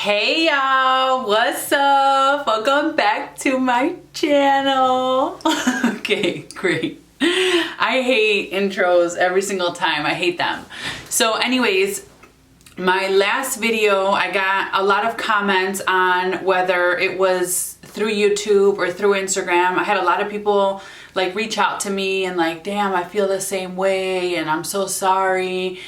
Hey y'all, what's up? Welcome back to my channel. Okay, great. I hate intros every single time. I hate them. So anyways, my last video, I got a lot of comments on whether it was through YouTube or through Instagram. I had a lot of people like reach out to me and like, damn, I feel the same way and I'm so sorry.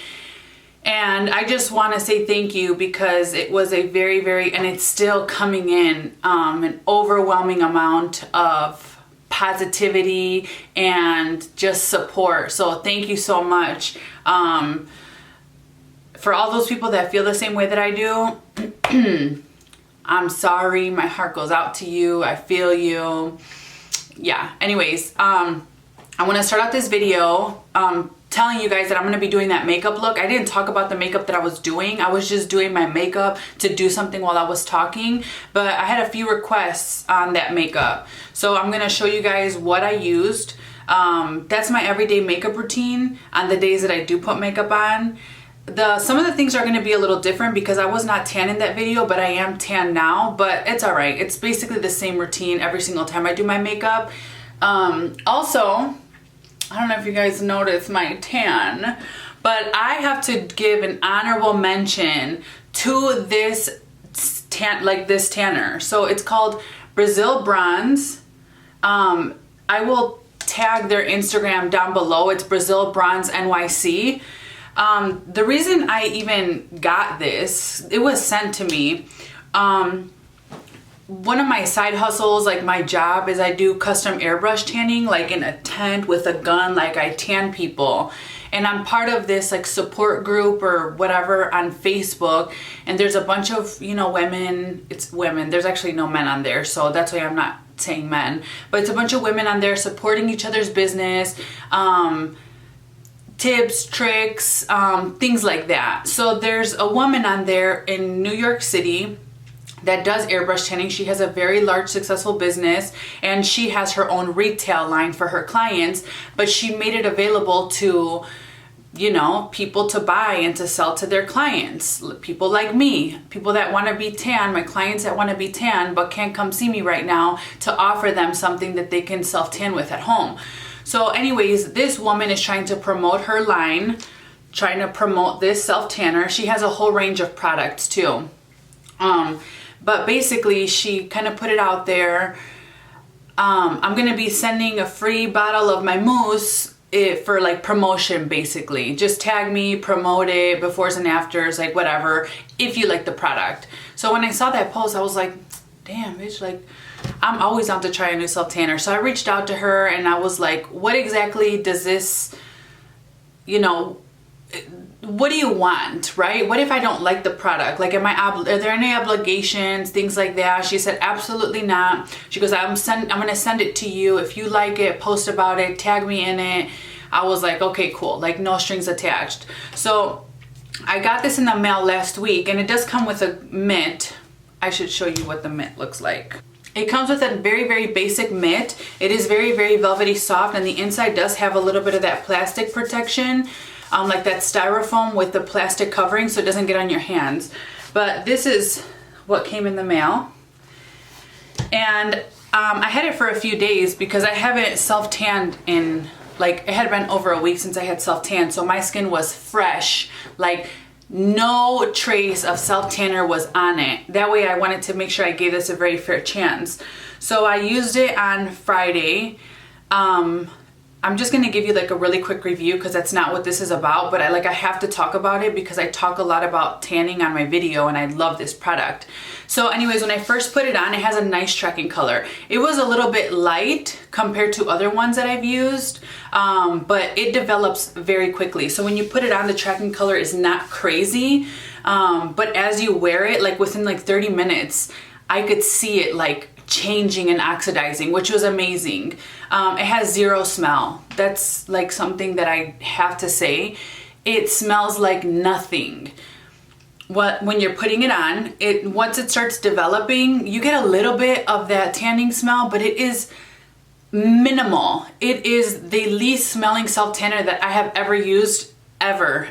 And I just want to say thank you because it was a very, and it's still coming in an overwhelming amount of positivity and just support. So thank you so much. For all those people that feel the same way that I do, I'm sorry. My heart goes out to you. I feel you. Yeah. Anyways, I want to start out this video telling you guys that I'm going to be doing that makeup look. I didn't talk about the makeup that I was doing. I was just doing my makeup to do something while I was talking, but I had a few requests on that makeup. So I'm going to show you guys what I used. That's my everyday makeup routine on the days that I do put makeup on. Some of the things are going to be a little different because I was not tan in that video, but I am tan now, but it's all right. It's basically the same routine every single time I do my makeup. Also, I don't know if you guys noticed my tan, but I have to give an honorable mention to this tanner. So it's called Brazil Bronze. I will tag their Instagram down below. It's Brazil Bronze NYC. The reason I even got this, it was sent to me. One of my side hustles, like my job, is I do custom airbrush tanning, like in a tent with a gun, like I tan people. And I'm part of this like support group or whatever on Facebook. And there's a bunch of, you know, women, it's women. There's actually no men on there. So that's why I'm not saying men, but it's a bunch of women on there supporting each other's business. Tips, tricks, things like that. So there's a woman on there in New York City that does airbrush tanning. She has a very large successful business and she has her own retail line for her clients, but she made it available to, you know, people to buy and to sell to their clients. People like me, people that want to be tan, my clients that want to be tan but can't come see me right now, to offer them something that they can self-tan with at home. So anyways, this woman is trying to promote her line, trying to promote this self-tanner. She has a whole range of products too. But basically she kind of put it out there. I'm going to be sending a free bottle of my mousse for like promotion, basically. Just tag me, promote it, befores and afters, like whatever, if you like the product. So when I saw that post, I was like, damn, bitch, like I'm always out to try a new self-tanner. So I reached out to her and I was like, what exactly does this, you know, what do you want, right? What if I don't like the product? Like, are there any obligations, things like that? She said, absolutely not. She goes, I'm going to send it to you. If you like it, post about it, tag me in it. I was like, okay, cool. Like no strings attached. So I got this in the mail last week and it does come with a mitt. I should show you what the mitt looks like. It comes with a very basic mitt. It is very velvety soft and the inside does have a little bit of that plastic protection. Like that styrofoam with the plastic covering so it doesn't get on your hands. But this is what came in the mail. And I had it for a few days because I haven't self-tanned in, like, it had been over a week since I had self-tanned. So my skin was fresh, like no trace of self-tanner was on it. That way I wanted to make sure I gave this a very fair chance. So I used it on Friday. I'm just going to give you like a really quick review because that's not what this is about, but I have to talk about it because I talk a lot about tanning on my video and I love this product. So anyways, when I first put it on, it has a nice tracking color. It was a little bit light compared to other ones that I've used, but it develops very quickly. So when you put it on, the tracking color is not crazy, but as you wear it, like within like 30 minutes, I could see it like changing and oxidizing, which was amazing. It has zero smell. That's like something that I have to say. It smells like nothing. When you're putting it on, once it starts developing, you get a little bit of that tanning smell, but it is minimal. It is the least smelling self tanner that I have ever used, ever.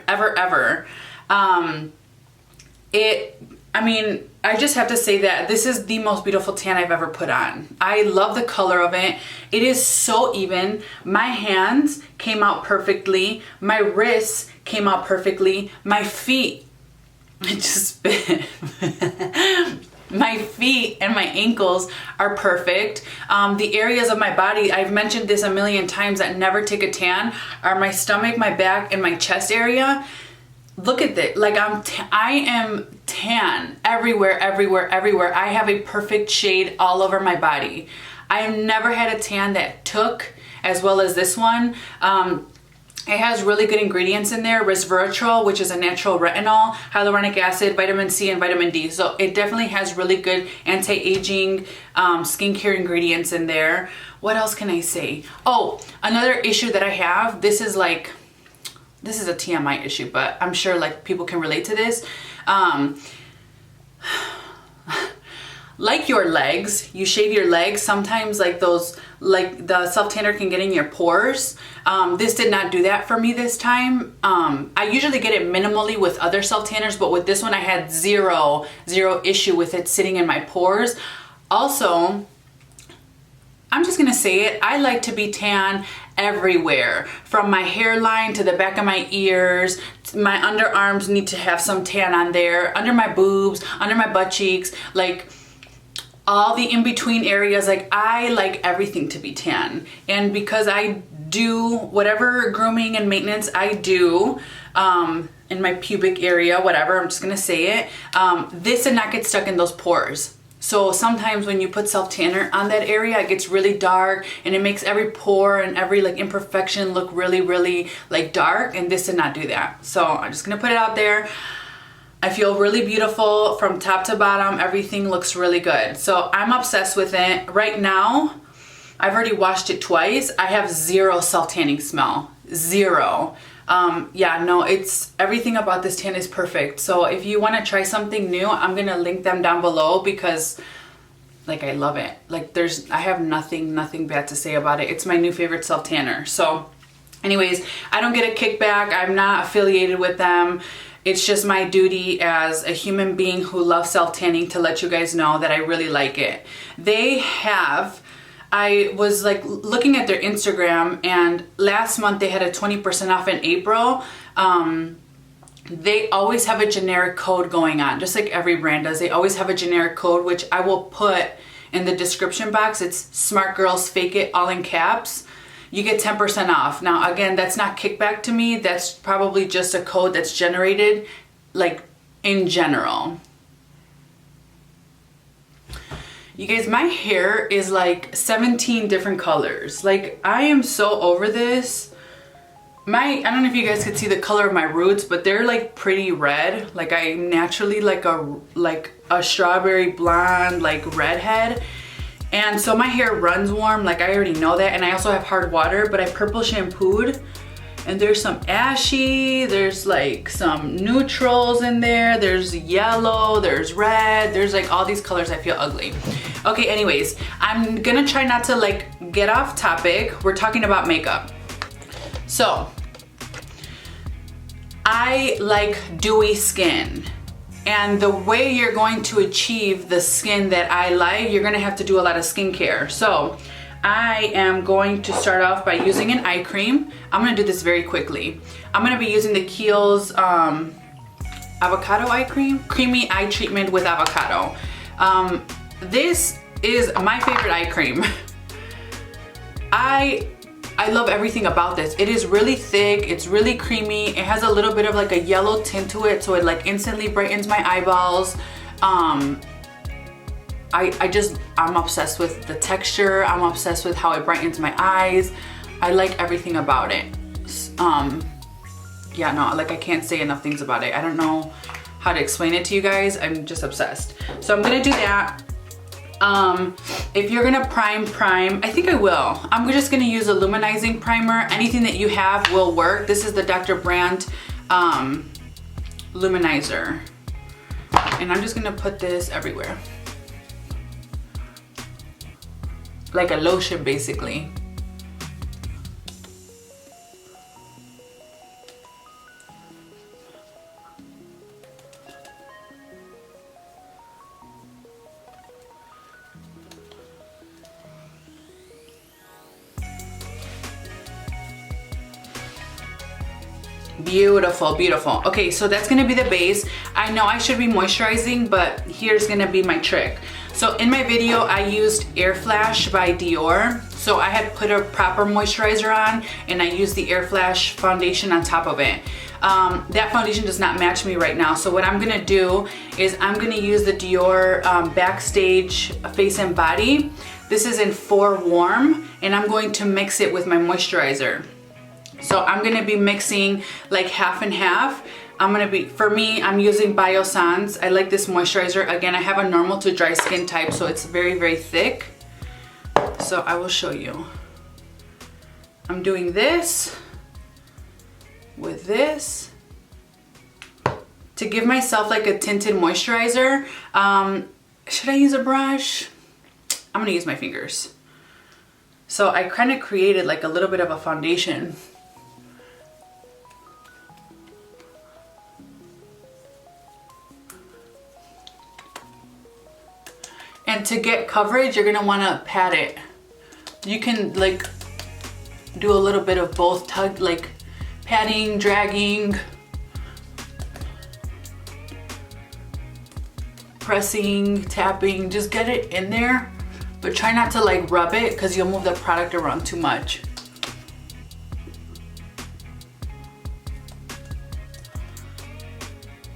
I mean, I just have to say that this is the most beautiful tan I've ever put on. I love the color of it. It is so even. My hands came out perfectly. My wrists came out perfectly. My feet, it just spit. My feet and my ankles are perfect. The areas of my body, I've mentioned this a million times, that never take a tan, are my stomach, my back, and my chest area. Look at that. Like I am tan everywhere, everywhere, everywhere. I have a perfect shade all over my body. I have never had a tan that took as well as this one. It has really good ingredients in there. Resveratrol, which is a natural retinol, hyaluronic acid, vitamin C, and vitamin D. So it definitely has really good anti-aging skincare ingredients in there. What else can I say? Oh, another issue that I have, this is a TMI issue, but I'm sure like people can relate to this. Like your legs, you shave your legs, sometimes like those, like the self tanner can get in your pores. This did not do that for me this time. I usually get it minimally with other self tanners, but with this one I had zero issue with it sitting in my pores. Also, I'm just gonna say it, I like to be tan everywhere, from my hairline to the back of my ears. My underarms need to have some tan on there, under my boobs, under my butt cheeks, like all the in-between areas. Like I like everything to be tan, and because I do whatever grooming and maintenance I do in my pubic area, whatever, I'm just gonna say it, this did not get stuck in those pores. So sometimes when you put self tanner on that area, it gets really dark and it makes every pore and every like imperfection look really like dark, and this did not do that. So I'm just gonna put it out there. I feel really beautiful from top to bottom. Everything looks really good. So I'm obsessed with it. Right now, I've already washed it twice. I have zero self-tanning smell. Zero. Yeah, no, it's everything about this tan is perfect. So if you want to try something new, I'm going to link them down below because like I love it. Like I have nothing bad to say about it. It's my new favorite self-tanner. So anyways, I don't get a kickback. I'm not affiliated with them. It's just my duty as a human being who loves self-tanning to let you guys know that I really like it. I was like looking at their Instagram, and last month they had a 20% off in April. They always have a generic code going on, just like every brand does. They always have a generic code, which I will put in the description box. It's Smart Girls Fake It, all in caps. You get 10% off. Now, again, that's not kickback to me. That's probably just a code that's generated like in general. You guys, my hair is like 17 different colors. Like I am so over this. I don't know if you guys could see the color of my roots, but they're like pretty red. Like I'm naturally like a strawberry blonde, like redhead. And so my hair runs warm, like I already know that. And I also have hard water, but I purple shampooed. And there's some ashy, there's like some neutrals in there, there's yellow, there's red, there's like all these colors. I feel ugly. Okay, anyways, I'm gonna try not to like get off topic. We're talking about makeup. So, I like dewy skin. And the way you're going to achieve the skin that I like, you're gonna have to do a lot of skincare. So, I am going to start off by using an eye cream. I'm gonna do this very quickly. I'm gonna be using the Kiehl's avocado eye cream, creamy eye treatment with avocado. This is my favorite eye cream. I love everything about this. It is really thick, it's really creamy. It has a little bit of like a yellow tint to it, so it like instantly brightens my eyeballs. I'm obsessed with the texture. I'm obsessed with how it brightens my eyes. I like everything about it. Yeah, no, like I can't say enough things about it. I don't know how to explain it to you guys. I'm just obsessed. So I'm gonna do that. If you're gonna prime, I think I will. I'm just gonna use a luminizing primer. Anything that you have will work. This is the Dr. Brandt luminizer. And I'm just gonna put this everywhere. Like a lotion, basically. Beautiful, beautiful. Okay, so that's gonna be the base. I know I should be moisturizing, but here's gonna be my trick. So in my video, I used Air Flash by Dior. So I had put a proper moisturizer on and I used the Air Flash foundation on top of it. That foundation does not match me right now. So what I'm gonna do is I'm gonna use the Dior Backstage Face and Body. This is in 4 Warm, and I'm going to mix it with my moisturizer. So I'm gonna be mixing like half and half. For me, I'm using Biossance. I like this moisturizer. Again, I have a normal to dry skin type, so it's very, very thick. So I will show you. I'm doing this with this to give myself like a tinted moisturizer. Should I use a brush? I'm gonna use my fingers. So I kind of created like a little bit of a foundation. And to get coverage, you're gonna wanna pat it. You can like do a little bit of both, tug, like patting, dragging, pressing, tapping, just get it in there. But try not to like rub it because you'll move the product around too much.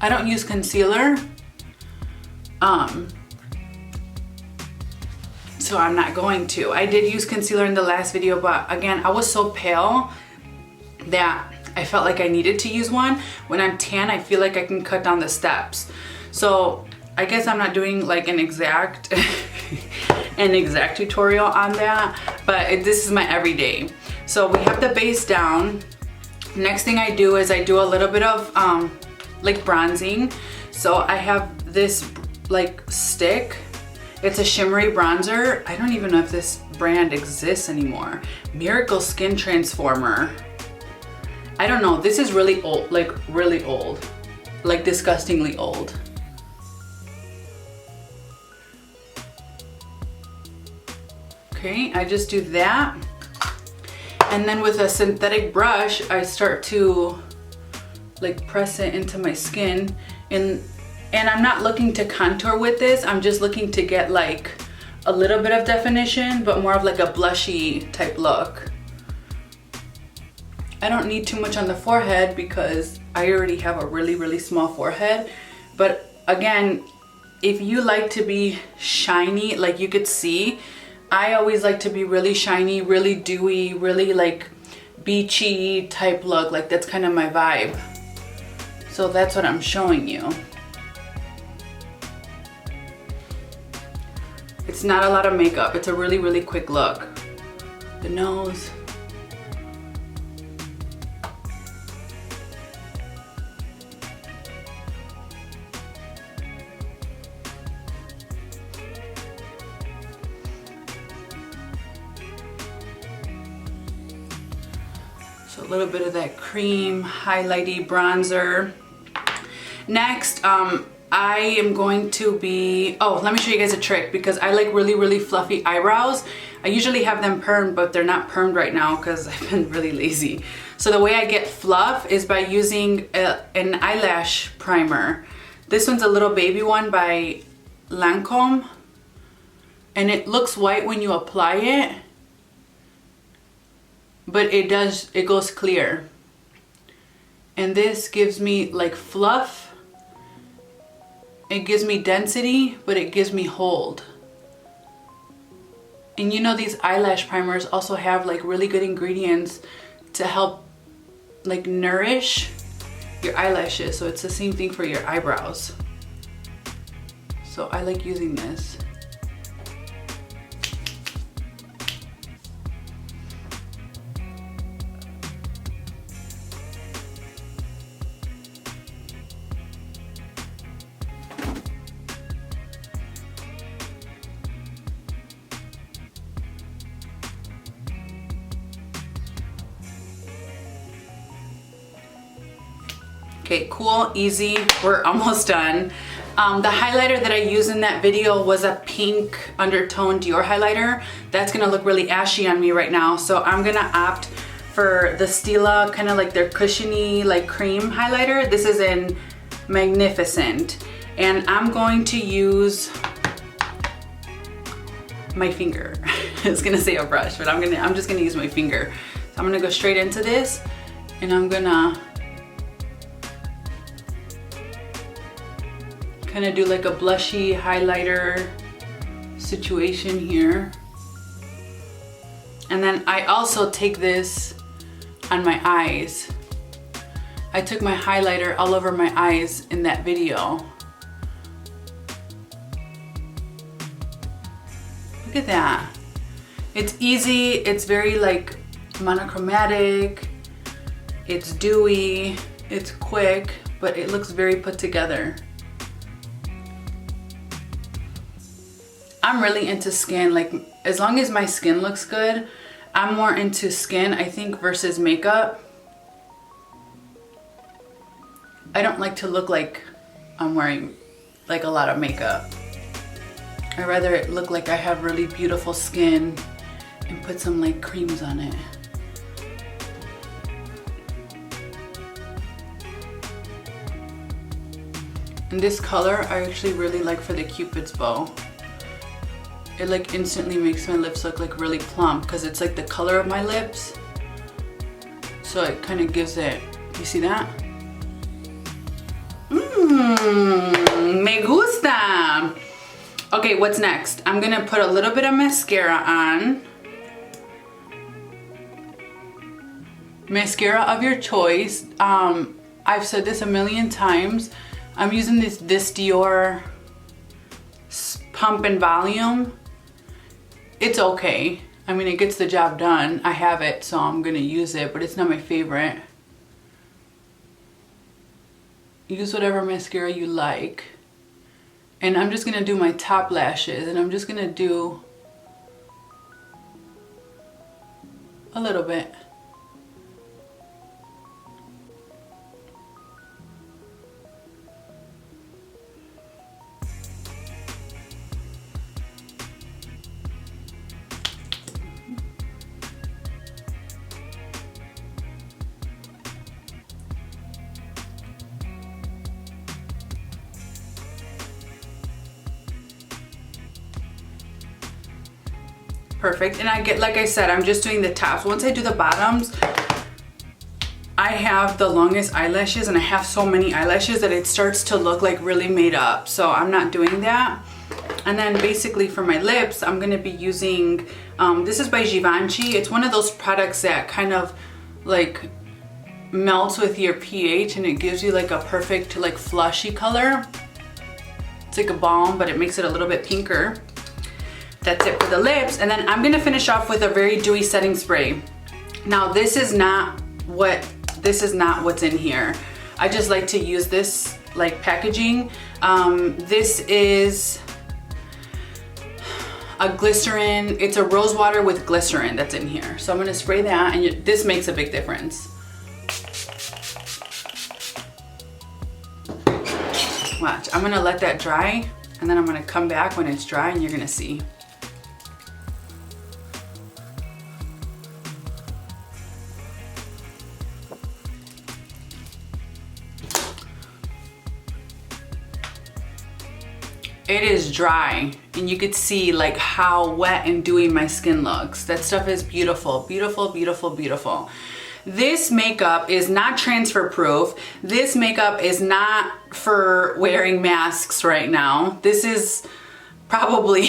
I don't use concealer. So I'm not going to. I did use concealer in the last video, but again, I was so pale that I felt like I needed to use one. When I'm tan, I feel like I can cut down the steps. So I guess I'm not doing like an exact tutorial on that, but this is my everyday. So we have the base down. Next thing I do is I do a little bit of like bronzing. So I have this like stick. It's a shimmery bronzer. I don't even know if this brand exists anymore. Miracle Skin Transformer. I don't know. This is really old, like really old, like disgustingly old. Okay, I just do that. And then with a synthetic brush, I start to like press it into my skin. And I'm not looking to contour with this. I'm just looking to get like a little bit of definition, but more of like a blushy type look. I don't need too much on the forehead because I already have a really, really small forehead. But again, if you like to be shiny, like you could see, I always like to be really shiny, really dewy, really like beachy type look. Like that's kind of my vibe. So that's what I'm showing you. It's not a lot of makeup. It's a really, really quick look. The nose. So a little bit of that cream, highlighty bronzer. Next, I am going to be, oh, let me show you guys a trick because I like really, really fluffy eyebrows. I usually have them permed, but they're not permed right now because I've been really lazy. So the way I get fluff is by using an eyelash primer. This one's a little baby one by Lancome. And it looks white when you apply it, but it goes clear. And this gives me like fluff. It gives me density, but it gives me hold. And you know these eyelash primers also have like really good ingredients to help like nourish your eyelashes. So it's the same thing for your eyebrows. So I like using this. Okay, cool, easy, we're almost done. The highlighter that I used in that video was a pink undertone Dior highlighter. That's gonna look really ashy on me right now, so I'm gonna opt for the Stila, kind of like their cushiony like cream highlighter. This is in Magnificent. And I'm going to use my finger. I was gonna say a brush, but I'm just gonna use my finger. So I'm gonna go straight into this, and I'm gonna kind of do like a blushy highlighter situation here. And then I also take this on my eyes. I took my highlighter all over my eyes in that video. Look at that. It's easy, it's very like monochromatic, it's dewy, it's quick, but it looks very put together. I'm really into skin, like as long as my skin looks good, I'm more into skin, I think, versus makeup. I don't like to look like I'm wearing like a lot of makeup. I'd rather it look like I have really beautiful skin and put some like creams on it. And this color I actually really like for the Cupid's bow. It like instantly makes my lips look like really plump because it's like the color of my lips. So it kind of gives it, you see that? Me gusta. Okay, what's next? I'm gonna put a little bit of mascara on. Mascara of your choice. I've said this a million times. I'm using this Dior Pump and Volume. It's okay. I mean, it gets the job done. I have it, so I'm gonna use it, but it's not my favorite. Use whatever mascara you like. And I'm just gonna do my top lashes, and I'm just gonna do a little bit. Perfect. And I get, like I said, I'm just doing the tops. Once I do the bottoms, I have the longest eyelashes, and I have so many eyelashes that it starts to look like really made up. So I'm not doing that. And then basically for my lips, I'm going to be using, this is by Givenchy. It's one of those products that kind of like melts with your pH, and it gives you like a perfect like flushy color. It's like a balm, but it makes it a little bit pinker. That's it for the lips. And then I'm gonna finish off with a very dewy setting spray. Now this is not what's in here. I just like to use this like packaging. This is a glycerin. It's a rose water with glycerin that's in here. So I'm gonna spray that, and this makes a big difference. Watch, I'm gonna let that dry, and then I'm gonna come back when it's dry, and you're gonna see. It is dry, and you could see like how wet and dewy my skin looks. That stuff is beautiful, beautiful, beautiful, beautiful. This makeup is not transfer proof. This makeup is not for wearing masks right now. This is probably,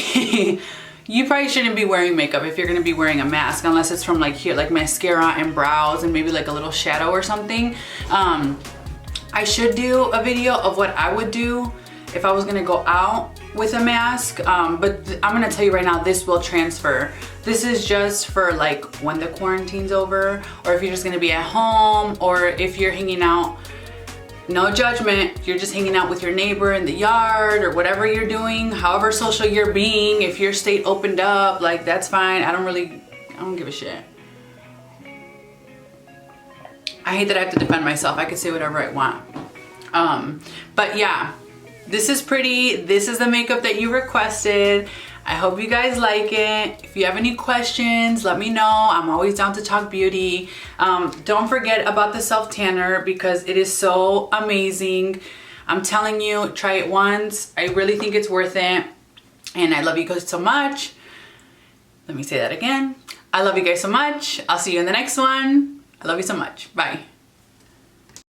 you probably shouldn't be wearing makeup if you're gonna be wearing a mask, unless it's from like here, like mascara and brows and maybe like a little shadow or something. I should do a video of what I would do if I was gonna go out with a mask, but I'm gonna tell you right now, this will transfer. This is just for like when the quarantine's over, or if you're just gonna be at home, or if you're hanging out, no judgment, you're just hanging out with your neighbor in the yard, or whatever you're doing, however social you're being. If your state opened up, like that's fine. I don't give a shit. I hate that I have to defend myself. I could say whatever I want. But yeah, this is pretty. This is the makeup that you requested. I hope you guys like it. If you have any questions, let me know. I'm always down to talk beauty. Don't forget about the self tanner because it is so amazing. I'm telling you, try it once. I really think it's worth it. And I love you guys so much. Let me say that again. I love you guys so much. I'll see you in the next one. I love you so much. Bye.